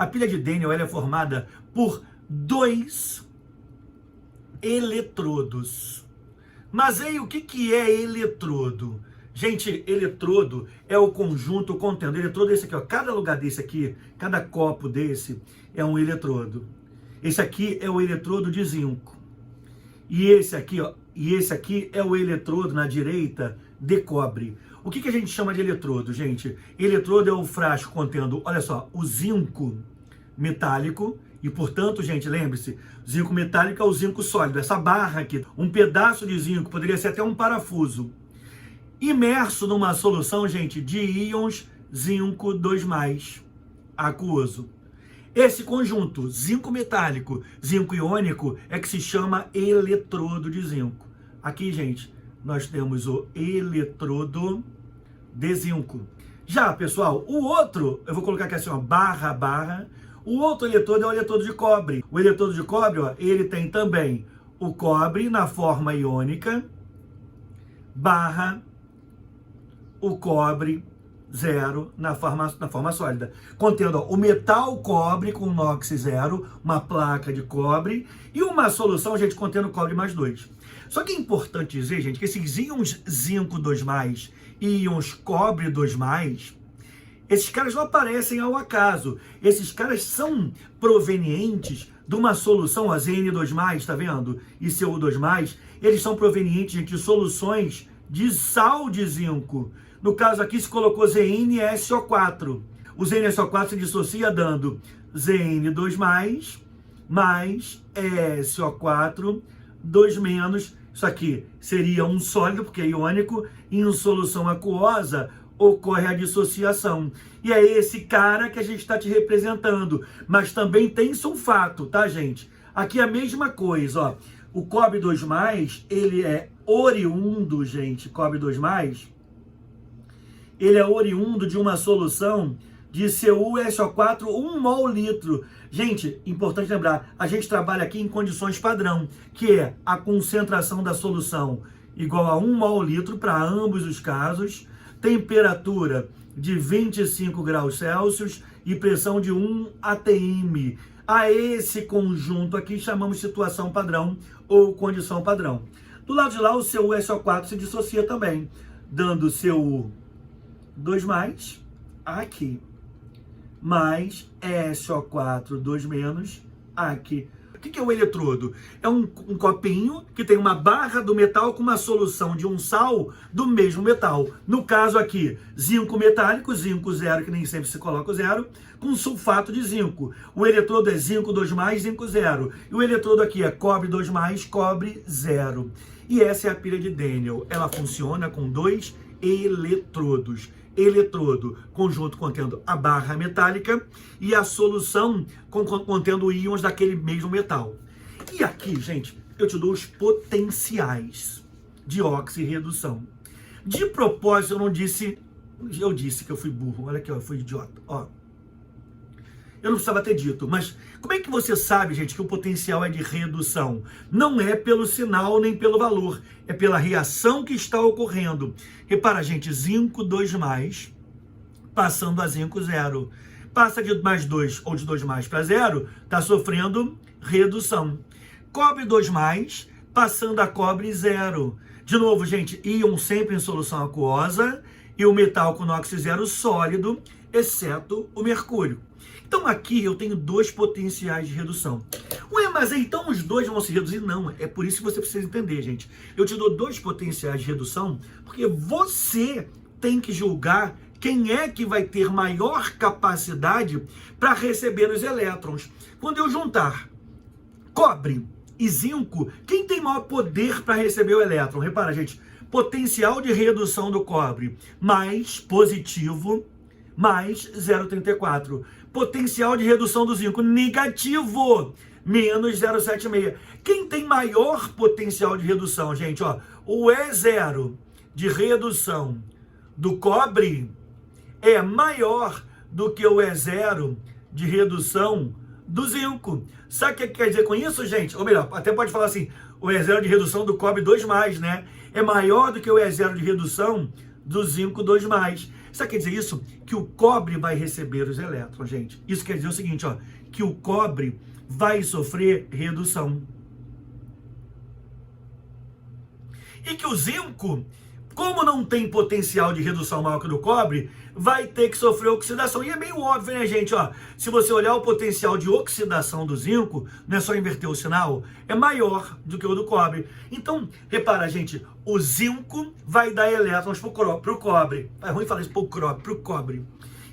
A pilha de Daniell ela é formada por dois eletrodos. Mas aí o que é eletrodo? Gente, eletrodo é o conjunto contendo. Eletrodo é esse aqui, ó. Cada lugar desse aqui, cada copo desse é um eletrodo. Esse aqui é o eletrodo de zinco. E esse aqui, ó, é o eletrodo na direita de cobre. O que a gente chama de eletrodo, gente? Eletrodo é o frasco contendo, olha só, o zinco metálico. E, portanto, gente, lembre-se, zinco metálico é o zinco sólido. Essa barra aqui, um pedaço de zinco, poderia ser até um parafuso. Imerso numa solução, gente, de íons zinco 2+, aquoso. Esse conjunto, zinco metálico, zinco iônico, é que se chama eletrodo de zinco. Aqui, gente, nós temos o eletrodo de zinco. Já, pessoal, o outro, eu vou colocar aqui assim, ó, barra, o outro eletrodo é o eletrodo de cobre. O eletrodo de cobre, ó, ele tem também o cobre na forma iônica, barra, o cobre zero na forma sólida, contendo ó, o metal cobre com NOx zero, uma placa de cobre e uma solução, gente, contendo cobre mais 2. Só que é importante dizer, gente, que esses íons zinco 2+, e íons cobre 2+, esses caras não aparecem ao acaso. Esses caras são provenientes de uma solução, a Zn2+, tá vendo? E CO2+, eles são provenientes, gente, de soluções de sal de zinco. No caso aqui se colocou ZnSO4. O ZnSO4 se dissocia dando Zn2+, mais SO4, 2-. Isso aqui seria um sólido, porque é iônico, e em solução aquosa ocorre a dissociação. E é esse cara que a gente está te representando. Mas também tem sulfato, tá, gente? Aqui é a mesma coisa, ó. O cobre 2+, ele é oriundo, gente, cobre 2+, ele é oriundo de uma solução de CuSO4, 1 mol litro. Gente, importante lembrar, a gente trabalha aqui em condições padrão, que é a concentração da solução igual a 1 mol litro para ambos os casos, temperatura de 25 graus Celsius e pressão de 1 atm. A esse conjunto aqui chamamos situação padrão ou condição padrão. Do lado de lá, o CuSO4 se dissocia também, dando CuO2+, aqui, mais SO4 2- aqui. O que é o eletrodo? É um copinho que tem uma barra do metal com uma solução de um sal do mesmo metal. No caso aqui, zinco metálico, zinco zero, que nem sempre se coloca o zero, com sulfato de zinco. O eletrodo é zinco 2+, zinco zero. E o eletrodo aqui é cobre 2+, cobre zero. E essa é a pilha de Daniell. Ela funciona com dois eletrodos. Eletrodo, conjunto contendo a barra metálica e a solução contendo íons daquele mesmo metal. E aqui, gente, eu te dou os potenciais de oxirredução. De propósito, eu não disse... Eu disse que eu fui burro. Olha aqui, ó, eu fui idiota. Ó. Eu não precisava ter dito, mas como é que você sabe, gente, que o potencial é de redução? Não é pelo sinal nem pelo valor, é pela reação que está ocorrendo. Repara, gente, zinco 2+, passando a zinco zero. Passa de mais 2 ou de 2+ para zero, está sofrendo redução. Cobre 2+, passando a cobre zero. De novo, gente, íon sempre em solução aquosa e o metal com NOx zero sólido, exceto o mercúrio. Então aqui eu tenho dois potenciais de redução. Ué, mas então os dois vão se reduzir? Não, é por isso que você precisa entender, gente. Eu te dou dois potenciais de redução, porque você tem que julgar quem é que vai ter maior capacidade para receber os elétrons. Quando eu juntar cobre e zinco, quem tem maior poder para receber o elétron? Repara, gente, potencial de redução do cobre mais positivo, mais 0,34. Potencial de redução do zinco negativo, menos 0,76. Quem tem maior potencial de redução, gente? Ó, o E0 de redução do cobre é maior do que o E0 de redução do zinco. Sabe o que quer dizer com isso, gente? Ou melhor, até pode falar assim, o E0 de redução do cobre 2+, né? É maior do que o E0 de redução do zinco 2+. Sabe o que quer dizer isso? Que o cobre vai receber os elétrons, gente. Isso quer dizer o seguinte, ó, que o cobre vai sofrer redução. E que o zinco, como não tem potencial de redução maior que o do cobre, vai ter que sofrer oxidação. E é meio óbvio, né, gente? Ó, se você olhar o potencial de oxidação do zinco, não é só inverter o sinal, é maior do que o do cobre. Então, repara, gente, o zinco vai dar elétrons para o cobre. É ruim falar isso para o cobre.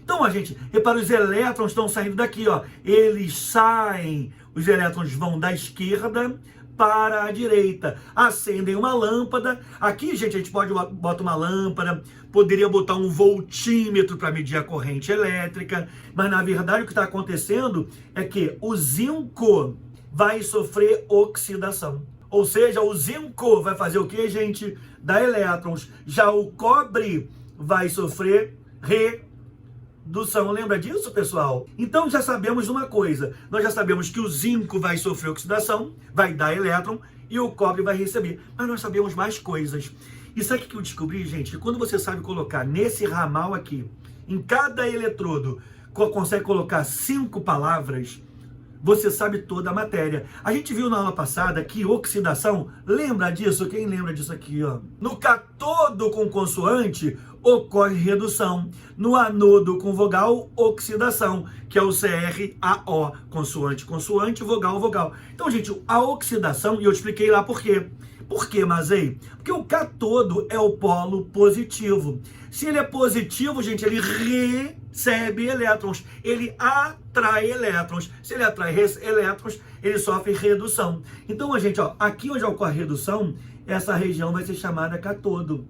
Então, ó, gente, repara, os elétrons estão saindo daqui, ó. Eles saem, os elétrons vão da esquerda para a direita, acendem uma lâmpada. Aqui, gente, a gente pode botar uma lâmpada, poderia botar um voltímetro para medir a corrente elétrica, mas na verdade o que está acontecendo é que o zinco vai sofrer oxidação. Ou seja, o zinco vai fazer o que, gente? Dar elétrons. Já o cobre vai sofrer redução. Lembra disso, pessoal? Então já sabemos uma coisa. Nós já sabemos que o zinco vai sofrer oxidação, vai dar elétron e o cobre vai receber. Mas nós sabemos mais coisas. E sabe o que eu descobri, gente? Que quando você sabe colocar nesse ramal aqui, em cada eletrodo, consegue colocar 5 palavras, você sabe toda a matéria. A gente viu na aula passada que oxidação, lembra disso? Quem lembra disso aqui, ó? No cátodo com consoante, ocorre redução. No anodo com vogal, oxidação, que é o CRAO, consoante, consoante, vogal, vogal. Então, gente, a oxidação, e eu expliquei lá por quê. Por que, Mazei? Porque o cátodo é o polo positivo. Se ele é positivo, gente, ele recebe elétrons, ele atrai elétrons. Se ele atrai elétrons, ele sofre redução. Então, a gente, ó, aqui onde ocorre redução, essa região vai ser chamada cátodo.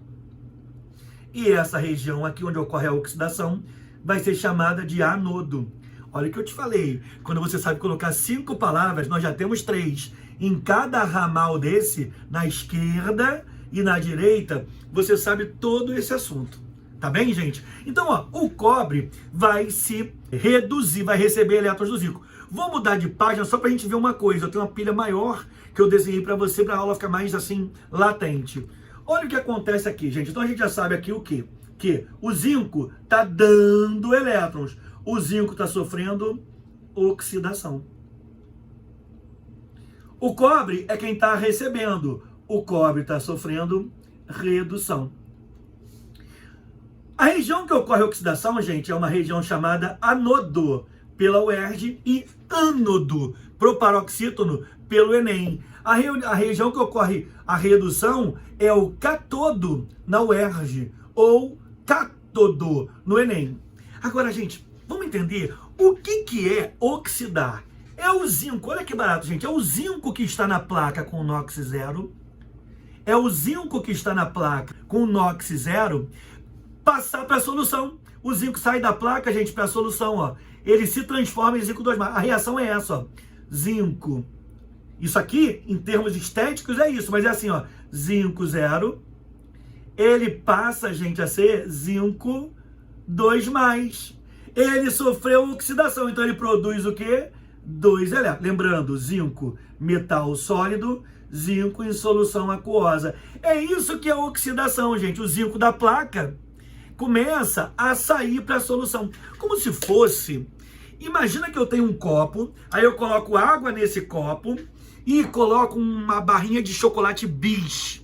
E essa região aqui onde ocorre a oxidação vai ser chamada de anodo. Olha o que eu te falei. Quando você sabe colocar 5 palavras, nós já temos 3. Em cada ramal desse, na esquerda e na direita, você sabe todo esse assunto. Tá bem, gente? Então, ó, o cobre vai se reduzir, vai receber elétrons do zinco. Vou mudar de página só pra gente ver uma coisa. Eu tenho uma pilha maior que eu desenhei para você, para a aula ficar mais assim, latente. Olha o que acontece aqui, gente. Então a gente já sabe aqui o quê? Que o zinco está dando elétrons. O zinco está sofrendo oxidação. O cobre é quem está recebendo. O cobre está sofrendo redução. A região que ocorre oxidação, gente, é uma região chamada anodo, pela UERJ, e ânodo, proparoxítono, pelo Enem. A região que ocorre a redução é o cátodo, na UERJ, ou cátodo, no Enem. Agora, gente, vamos entender o que é oxidar. É o zinco, olha que barato, gente, é o zinco que está na placa com NOx zero, é o zinco que está na placa com NOx zero, passar para a solução. O zinco sai da placa, gente, para a solução, ó. Ele se transforma em zinco 2+. A reação é essa, ó. Zinco. Isso aqui, em termos estéticos, é isso, mas é assim, ó. Zinco 0. Ele passa, gente, a ser zinco 2+. Ele sofreu oxidação, então ele produz o quê? 2 elétrons. Lembrando, zinco, metal sólido, zinco em solução aquosa. É isso que é oxidação, gente. O zinco da placa começa a sair para a solução. Como se fosse... Imagina que eu tenho um copo, aí eu coloco água nesse copo e coloco uma barrinha de chocolate bis.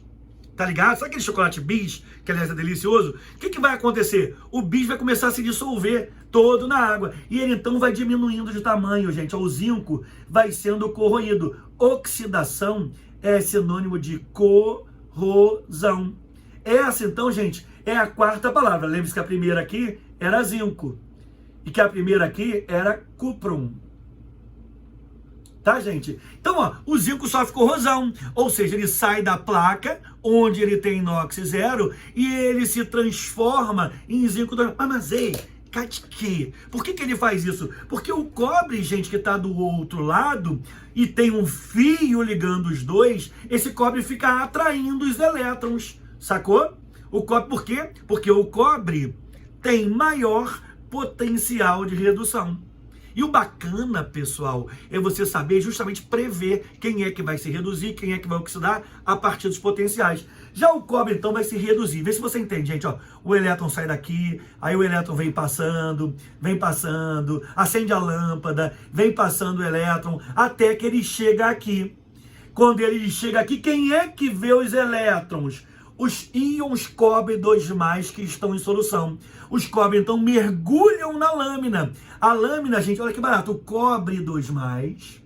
Tá ligado? Sabe aquele chocolate bis, que aliás é delicioso? O que vai acontecer? O bis vai começar a se dissolver todo na água. E ele então vai diminuindo de tamanho, gente. O zinco vai sendo corroído. Oxidação é sinônimo de corrosão. Essa então, gente, é a 4ª palavra. Lembre-se que a primeira aqui era zinco. E que a primeira aqui era cuprum. Tá, gente? Então, ó, o zinco sofre corrosão, ou seja, ele sai da placa, onde ele tem NOx zero, e ele se transforma em zinco 2+. Mas ei, que? Por que ele faz isso? Porque o cobre, gente, que está do outro lado, e tem um fio ligando os dois, esse cobre fica atraindo os elétrons, sacou? O cobre, por quê? Porque o cobre tem maior potencial de redução. E o bacana, pessoal, é você saber justamente prever quem é que vai se reduzir, quem é que vai oxidar a partir dos potenciais. Já o cobre, então, vai se reduzir. Vê se você entende, gente. Ó, o elétron sai daqui, aí o elétron vem passando, acende a lâmpada, vem passando o elétron, até que ele chega aqui. Quando ele chega aqui, quem é que vê os elétrons? Os íons cobre 2+, que estão em solução. Os cobre, então, mergulham na lâmina. A lâmina, gente, olha que barato. O cobre 2+,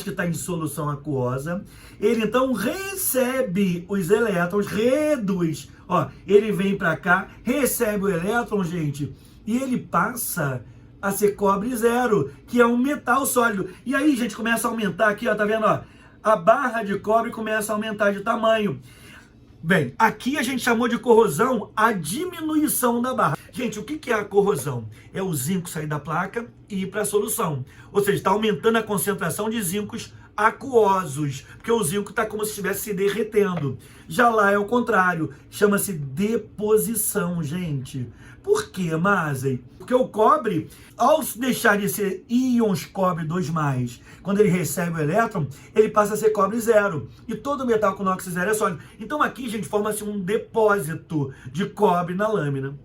que está em solução aquosa, ele, então, recebe os elétrons, reduz. Ó, ele vem para cá, recebe o elétron, gente, e ele passa a ser cobre 0, que é um metal sólido. E aí, gente, começa a aumentar aqui, ó, tá vendo, ó? A barra de cobre começa a aumentar de tamanho. Bem, aqui a gente chamou de corrosão a diminuição da barra. Gente, o que é a corrosão? É o zinco sair da placa e ir para a solução. Ou seja, está aumentando a concentração de zincos aquosos, porque o zinco está como se estivesse se derretendo. Já lá é o contrário, chama-se deposição, gente. Por quê, Mazei? Porque o cobre, ao deixar de ser íons cobre 2+, quando ele recebe o elétron, ele passa a ser cobre 0. E todo metal com NOx 0 é sólido. Então aqui, gente, forma-se um depósito de cobre na lâmina.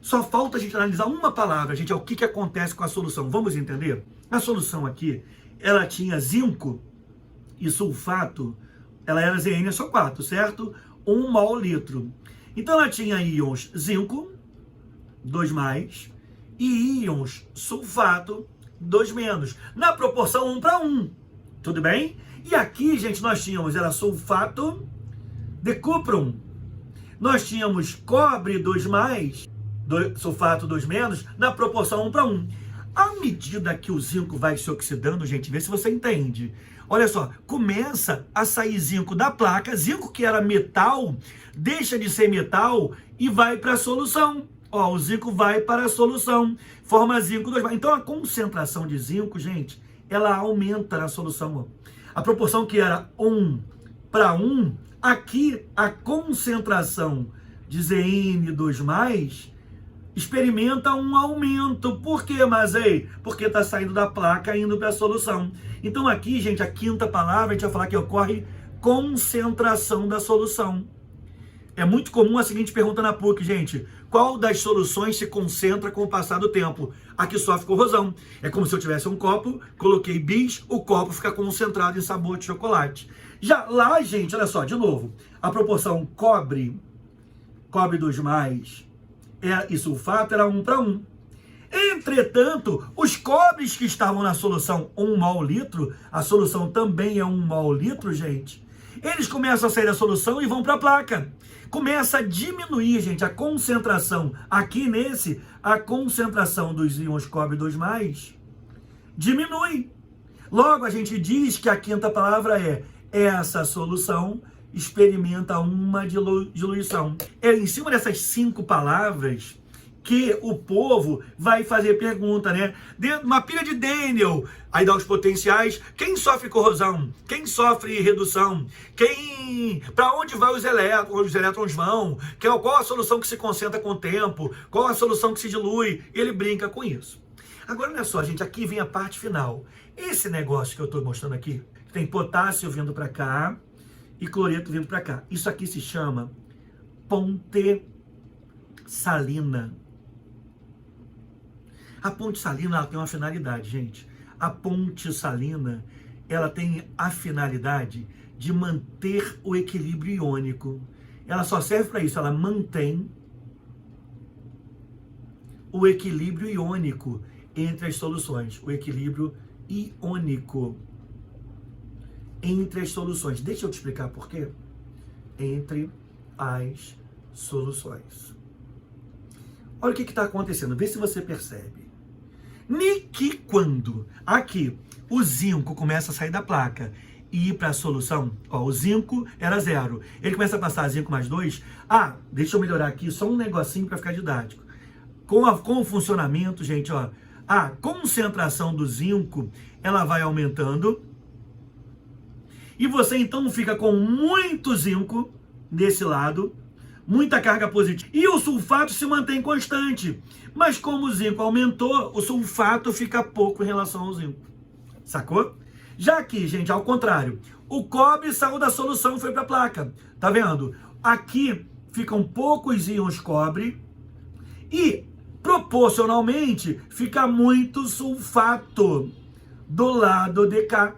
Só falta a gente analisar uma palavra, gente, é o que acontece com a solução. Vamos entender? A solução aqui, ela tinha zinco e sulfato, ela era ZnSO4, certo? 1 mol/litro. Então ela tinha íons zinco, 2+, e íons sulfato, 2-, na proporção 1:1. Tudo bem? E aqui, gente, nós tínhamos, era sulfato de cuprum. Nós tínhamos cobre 2+, sulfato 2-, na proporção 1:1. À medida que o zinco vai se oxidando, gente, vê se você entende. Olha só, começa a sair zinco da placa, zinco que era metal, deixa de ser metal e vai para a solução. Ó, o zinco vai para a solução, forma zinco 2+. Então a concentração de zinco, gente, ela aumenta na solução. Ó. A proporção que era 1:1, aqui a concentração de Zn2+ experimenta um aumento. Por quê, Mazei? Porque está saindo da placa indo para a solução. Então aqui, gente, a quinta palavra, a gente vai falar que ocorre concentração da solução. É muito comum a seguinte pergunta na PUC, gente. Qual das soluções se concentra com o passar do tempo? A que sofre corrosão. É como se eu tivesse um copo, coloquei bis, o copo fica concentrado em sabor de chocolate. Já lá, gente, olha só, de novo. A proporção cobre 2+, e sulfato era 1:1. Entretanto, os cobres que estavam na solução 1 mol/litro, a solução também é 1 mol/litro, gente, eles começam a sair da solução e vão para a placa. Começa a diminuir, gente, a concentração. Aqui nesse, a concentração dos íons cobre 2+ diminui. Logo, a gente diz que a quinta palavra é essa solução experimenta uma diluição. É em cima dessas 5 palavras que o povo vai fazer pergunta, né? Dentro de uma pilha de Daniel, aí dá os potenciais, quem sofre corrosão? Quem sofre redução? Para onde vai os elétrons vão? Qual a solução que se concentra com o tempo? Qual a solução que se dilui? Ele brinca com isso. Agora, olha só, gente, aqui vem a parte final. Esse negócio que eu estou mostrando aqui, tem potássio vindo para cá, e cloreto vindo para cá. Isso aqui se chama ponte salina. A ponte salina, ela tem uma finalidade, gente. A ponte salina, ela tem a finalidade de manter o equilíbrio iônico. Ela só serve para isso, ela mantém o equilíbrio iônico entre as soluções. O equilíbrio iônico entre as soluções. Deixa eu te explicar por quê. Entre as soluções. Olha o que está acontecendo. Vê se você percebe. Que quando aqui o zinco começa a sair da placa e ir para a solução, ó, o zinco era 0. Ele começa a passar zinco mais 2. Ah, deixa eu melhorar aqui só um negocinho para ficar didático. Com o funcionamento, gente, ó, a concentração do zinco, ela vai aumentando. E você então fica com muito zinco nesse lado, muita carga positiva. E o sulfato se mantém constante. Mas como o zinco aumentou, o sulfato fica pouco em relação ao zinco. Sacou? Já aqui, gente, ao contrário. O cobre saiu da solução e foi para a placa. Tá vendo? Aqui ficam poucos íons cobre e, proporcionalmente, fica muito sulfato do lado de cá.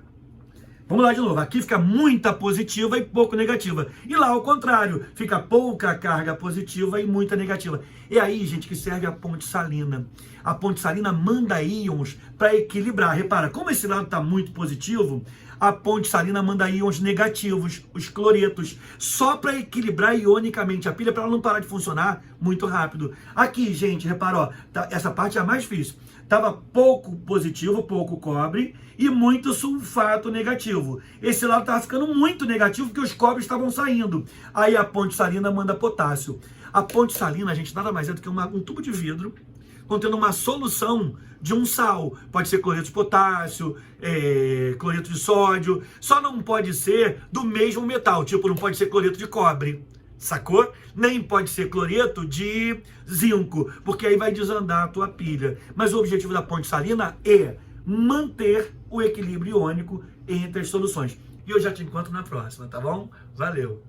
Vamos lá de novo. Aqui fica muita positiva e pouco negativa. E lá, ao contrário, fica pouca carga positiva e muita negativa. É aí, gente, que serve a ponte salina. A ponte salina manda íons para equilibrar. Repara, como esse lado está muito positivo, a ponte salina manda íons negativos, os cloretos, só para equilibrar ionicamente a pilha, para ela não parar de funcionar muito rápido. Aqui, gente, repara, ó, tá, essa parte é a mais difícil. Tava pouco positivo, pouco cobre e muito sulfato negativo. Esse lado estava ficando muito negativo porque os cobres estavam saindo. Aí a ponte salina manda potássio. A ponte salina, gente, nada mais é do que um tubo de vidro contendo uma solução de um sal. Pode ser cloreto de potássio, cloreto de sódio. Só não pode ser do mesmo metal. Tipo, não pode ser cloreto de cobre. Sacou? Nem pode ser cloreto de zinco, porque aí vai desandar a tua pilha. Mas o objetivo da ponte salina é manter o equilíbrio iônico entre as soluções. E eu já te encontro na próxima, tá bom? Valeu!